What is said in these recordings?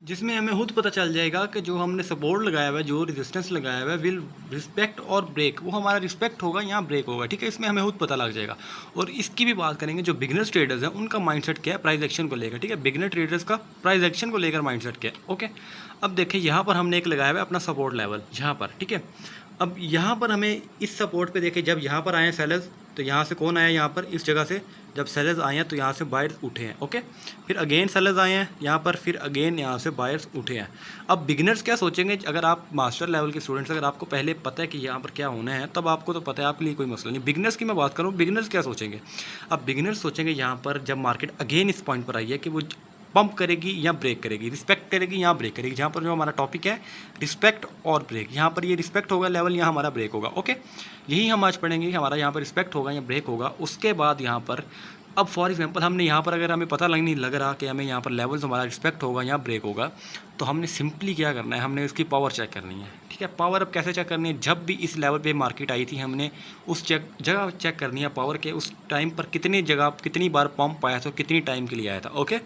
जिसमें हमें खुद पता चल जाएगा कि जो हमने सपोर्ट लगाया हुआ है, जो रेजिस्टेंस लगाया हुआ है, विल रिस्पेक्ट और ब्रेक, वो हमारा रिस्पेक्ट होगा या ब्रेक होगा। ठीक है, इसमें हमें खुद पता लग जाएगा। और इसकी भी बात करेंगे, जो बिगिनर्स ट्रेडर्स हैं उनका माइंडसेट क्या है प्राइस एक्शन को लेकर। ठीक है, बिगिनर ट्रेडर्स का प्राइस एक्शन को लेकर माइंडसेट क्या है। ओके, अब देखिए यहाँ पर हमने एक लगाया हुआ है अपना सपोर्ट लेवल यहाँ पर। ठीक है, अब यहाँ पर हमें इस सपोर्ट पे देखें, जब यहाँ पर आए हैं सेलर्स, तो यहाँ से कौन आया, यहाँ पर इस जगह से जब सेलर्स आए हैं तो यहाँ से बायर्स उठे हैं। ओके, फिर अगेन सेलर्स आए हैं यहाँ पर, फिर अगेन यहाँ से बायर्स उठे हैं। अब बिगिनर्स क्या सोचेंगे, अगर आप मास्टर लेवल के स्टूडेंट्स, अगर आपको पहले पता है कि यहाँ पर क्या होना है, तब आपको तो पता है, आपके लिए कोई मसला नहीं। बिगिनर्स की मैं बात करूँ, बिगिनर्स क्या सोचेंगे। अब बिगिनर्स सोचेंगे यहाँ पर जब मार्केट अगेन इस पॉइंट पर आई है कि वो पंप करेगी या ब्रेक करेगी, रिस्पेक्ट करेगी या ब्रेक करेगी। जहाँ पर जो हमारा टॉपिक है रिस्पेक्ट और ब्रेक, यहाँ पर ये रिस्पेक्ट होगा लेवल, यहाँ हमारा ब्रेक होगा। ओके, यही हम आज पढ़ेंगे कि हमारा यहाँ पर रिस्पेक्ट होगा या ब्रेक होगा। उसके बाद यहाँ पर अब फॉर एग्जांपल हमने यहाँ पर, अगर हमें पता नहीं लग रहा कि हमें यहाँ पर लेवल्स हमारा रिस्पेक्ट होगा या ब्रेक होगा, तो हमने सिंपली क्या करना है, हमने इसकी पावर चेक करनी है। ठीक है, पावर अब कैसे चेक करनी है, जब भी इस लेवल पे मार्केट आई थी, हमने उस जगह चेक करनी है पावर के, उस टाइम पर कितनी जगह कितनी बार पंप आया था, कितनी टाइम के लिए आया था। ओके,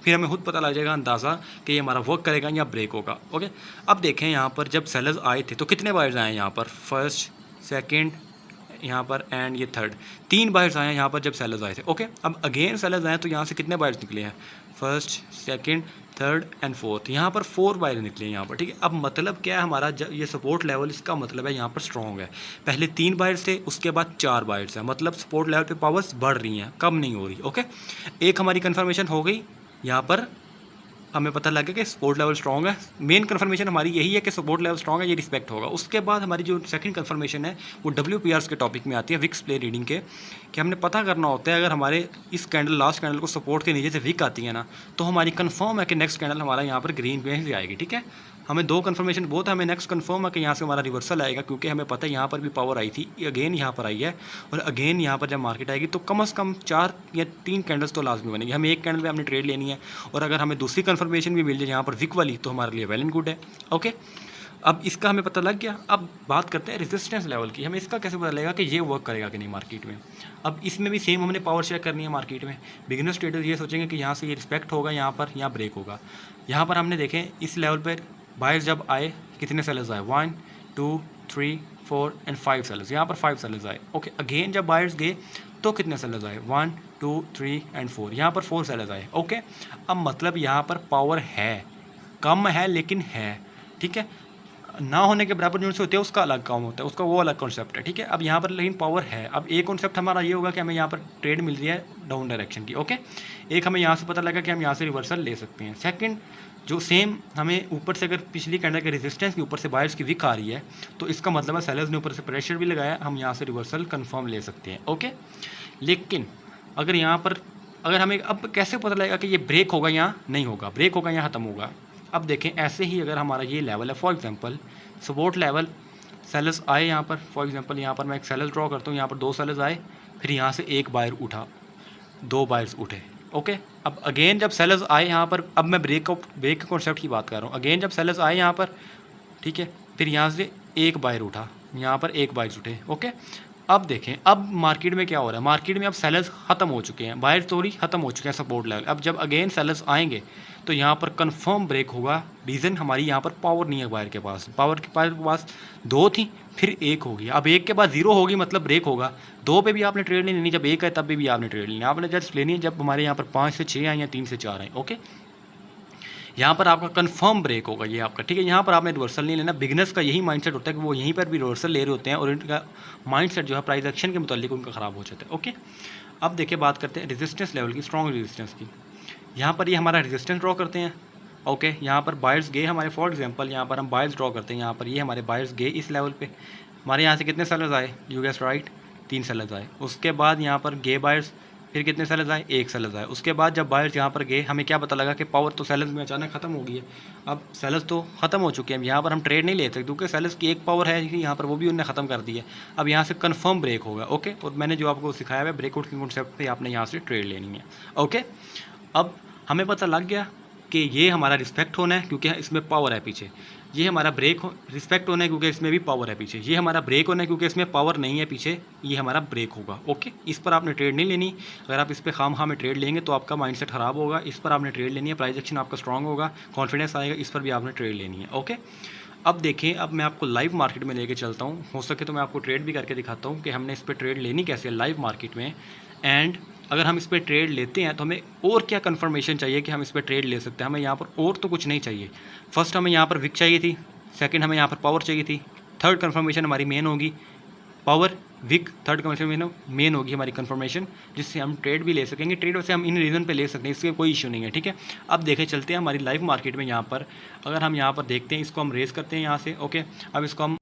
फिर हमें खुद पता लग जाएगा अंदाज़ा कि ये हमारा वर्क करेगा या ब्रेक होगा। ओके, अब देखें यहाँ पर जब सेलर्स आए थे तो कितने बायर्स आए यहाँ पर, फर्स्ट, सेकेंड, यहाँ पर एंड ये थर्ड, 3 बायर्स आए हैं यहाँ पर जब सेलर्स आए थे। ओके, अब अगेन सेलर्स आए तो यहाँ से कितने बायर्स निकले हैं, first, second, third and fourth, यहाँ पर 4 बायर निकले हैं यहाँ पर। ठीक है, अब मतलब क्या है हमारा, ये सपोर्ट लेवल, इसका मतलब है यहाँ पर स्ट्रॉन्ग है। पहले 3 बायर्स थे, उसके बाद 4 बायर्स हैं, मतलब सपोर्ट लेवल पे पावर्स बढ़ रही हैं, कम नहीं हो रही। ओके, एक हमारी कन्फर्मेशन हो गई, यहाँ पर हमें पता लग गया कि सपोर्ट लेवल स्ट्रॉन्ग है। मेन कंफर्मेशन हमारी यही है कि सपोर्ट लेवल स्ट्रॉन्ग है, ये रिस्पेक्ट होगा। उसके बाद हमारी जो सेकंड कंफर्मेशन है वो WPRs के टॉपिक में आती है, विक्स प्ले रीडिंग के, कि हमने पता करना होता है अगर हमारे इस कैंडल, लास्ट कैंडल को सपोर्ट के नीचे से विक आती है ना, तो हमारी कंफर्म है कि नेक्स्ट कैंडल हमारा यहाँ पर ग्रीन पे ही आएगी। ठीक है, हमें 2 कंफर्मेशन बहुत है, हमें नेक्स्ट कंफर्म है कि यहाँ से हमारा रिवर्सल आएगा, क्योंकि हमें पता है यहाँ पर भी पावर आई थी, अगेन यहाँ पर आई है, और अगेन यहाँ पर जब मार्केट आएगी तो कम से कम 4 या 3 कैंडल्स तो लाजमी बनेगी। हमें एक कैंडल पे हमने ट्रेड लेनी है, और अगर हमें दूसरी कंफर्मेशन भी मिल जाए यहाँ पर विक वाली, तो हमारे लिए वेल एंड गुड है। ओके, अब इसका हमें पता लग गया। अब बात करते हैं रेजिस्टेंस लेवल की, हमें इसका कैसे पता लगेगा कि ये वर्क करेगा कि नहीं मार्केट में। अब इसमें भी सेम हमने पावर चेक करनी है मार्केट में। बिगिनर्स ट्रेडर्स ये सोचेंगे कि यहाँ से ये रिस्पेक्ट होगा, यहाँ पर या ब्रेक होगा। यहाँ पर हमने देखें इस लेवल पर बायर्स जब आए, कितने सेलर्स आए, 1 2 3 4 एंड 5 सेलर्स, यहाँ पर 5 सेलर्स आए। ओके, अगेन जब बायर्स गए तो कितने सेलर्स आए, 1 2 3 एंड 4, यहाँ पर 4 सेलर्स आए। ओके, अब मतलब यहाँ पर पावर है, कम है लेकिन है। ठीक है, ना होने के बराबर यूनिट से होते हैं उसका अलग काम होता है, उसका वो अलग कॉन्सेप्ट है। ठीक है, अब यहाँ पर लेकिन पावर है। अब एक कॉन्सेप्ट हमारा ये होगा कि हमें यहाँ पर ट्रेड मिल रही है डाउन डायरेक्शन की। ओके, एक हमें यहाँ से पता लगा कि हम यहाँ से रिवर्सल ले सकते हैं। सेकंड, जो सेम हमें ऊपर से, अगर पिछली कैंडल के रेजिस्टेंस के ऊपर से बायर्स की विक आ रही है, तो इसका मतलब है सेलर्स ने ऊपर से प्रेशर भी लगाया, हम यहाँ से रिवर्सल कन्फर्म ले सकते हैं। ओके, लेकिन अगर यहाँ पर, अगर हमें अब कैसे पता लगेगा कि ये ब्रेक होगा या नहीं होगा, ब्रेक होगा या ख़त्म होगा। अब देखें, ऐसे ही अगर हमारा ये लेवल है, for example support level, sellers आए यहाँ पर, फॉर एग्जांपल यहाँ पर मैं एक सेलर ड्रॉ करता हूँ, यहाँ पर 2 सेलर्स आए, फिर यहाँ से एक बायर उठा, 2 बायर्स उठे। ओके, अब अगेन जब सेलर्स आए यहाँ पर, अब मैं ब्रेक के कॉन्सेप्ट की बात कर रहा हूँ। अगेन जब सेलर्स आए यहाँ पर, ठीक है, फिर यहाँ से एक बायर उठा, यहाँ पर एक बायर्स उठे। ओके, अब देखें अब मार्केट में क्या हो रहा है, मार्केट में अब सेलर्स ख़त्म हो चुके हैं, बायर्स थोड़ी ख़त्म हो चुके हैं सपोर्ट लेवल। अब जब अगेन सेलर्स आएंगे तो यहाँ पर कंफर्म ब्रेक होगा। रीज़न हमारी यहाँ पर पावर नहीं है बायर के पास, पावर के पास 2 थी, फिर 1 होगी, अब 1 के बाद 0 होगी, मतलब ब्रेक होगा। 2 पे भी आपने ट्रेड नहीं लेनी, जब 1 है तब भी आपने ट्रेड लेनी, आपने जस्ट लेनी है जब हमारे यहाँ पर 5 से 6 आए या 3 से 4 आए। ओके, यहाँ पर आपका कंफर्म ब्रेक होगा ये आपका। ठीक है, यहाँ पर आपने रिवर्सल नहीं लेना। बिगनर्स का यही माइंडसेट होता है कि वो यहीं पर भी रिवर्सल ले रहे होते हैं, और इनका माइंडसेट जो है प्राइस एक्शन के मुतालिक उनका ख़राब हो जाता है। ओके, अब देखिए बात करते हैं रेजिस्टेंस लेवल की, स्ट्रॉन्ग रेजिस्टेंस की। यहाँ पर ये हमारा रेजिस्टेंस ड्रॉ करते हैं। ओके, यहाँ पर बायर्स गए हमारे, फॉर एग्जांपल यहाँ पर हम बायर्स ड्रॉ करते हैं, यहाँ पर ये हमारे बायर्स गए इस लेवल पे, हमारे यहाँ से कितने सेलर्स आए, यू गेस राइट, 3 सेलर्स आए। उसके बाद यहाँ पर गए बायर्स, फिर कितने सेलर्स आए, 1 सेलर्स आए। उसके बाद जब बायर्स यहाँ पर गए, हमें क्या पता लगा कि पावर तो सेलर्स में अचानक ख़त्म हो गई है। अब सेलर्स तो ख़त्म हो चुके हैं, यहाँ पर हम ट्रेड नहीं ले सकते क्योंकि सेलर्स की एक पावर है यहाँ पर, वो भी उन्होंने ख़त्म कर दी है। अब यहाँ से कन्फर्म ब्रेक होगा। ओके, और मैंने जो आपको सिखाया है ब्रेकआउट के कॉन्सेप्ट पे आपने यहाँ से ट्रेड लेनी है। ओके, अब हमें पता लग गया कि ये हमारा रिस्पेक्ट होना है क्योंकि इसमें पावर है पीछे। ये हमारा ब्रेक रिस्पेक्ट होना है क्योंकि इसमें भी पावर है पीछे, ये हमारा ब्रेक होना है क्योंकि इसमें पावर नहीं है पीछे, ये हमारा ब्रेक होगा। ओके, इस पर आपने ट्रेड नहीं लेनी। अगर आप इस पर खाम में ट्रेड लेंगे तो आपका माइंडसेट ख़राब होगा। इस पर आपने ट्रेड लेनी है, प्राइस एक्शन आपका स्ट्रॉन्ग होगा, कॉन्फिडेंस आएगा, इस पर भी आपने ट्रेड लेनी है। ओके, अब देखें, अब मैं आपको लाइव मार्केट में लेके चलता हूँ। हो सके तो मैं आपको ट्रेड भी करके दिखाता हूँ कि हमने इस पर ट्रेड लेनी कैसे है लाइव मार्केट में। एंड अगर हम इस पर ट्रेड लेते हैं तो हमें और क्या कंफर्मेशन चाहिए कि हम इस पर ट्रेड ले सकते हैं। हमें यहाँ पर और तो कुछ नहीं चाहिए। फर्स्ट हमें यहाँ पर विक चाहिए थी, सेकंड हमें यहाँ पर पावर चाहिए थी, थर्ड कंफर्मेशन हमारी मेन होगी power weak, third confirmation main होगी हमारी कंफर्मेशन, जिससे हम ट्रेड भी ले सकेंगे। ट्रेड वैसे हम इन रीज़न पे ले सकते हैं, इसके कोई इशू नहीं है। ठीक है, अब देखें चलते हैं हमारी लाइव मार्केट में। यहाँ पर अगर हम यहाँ पर देखते हैं, इसको हम रेस करते हैं यहाँ से। ओके, अब इसको हम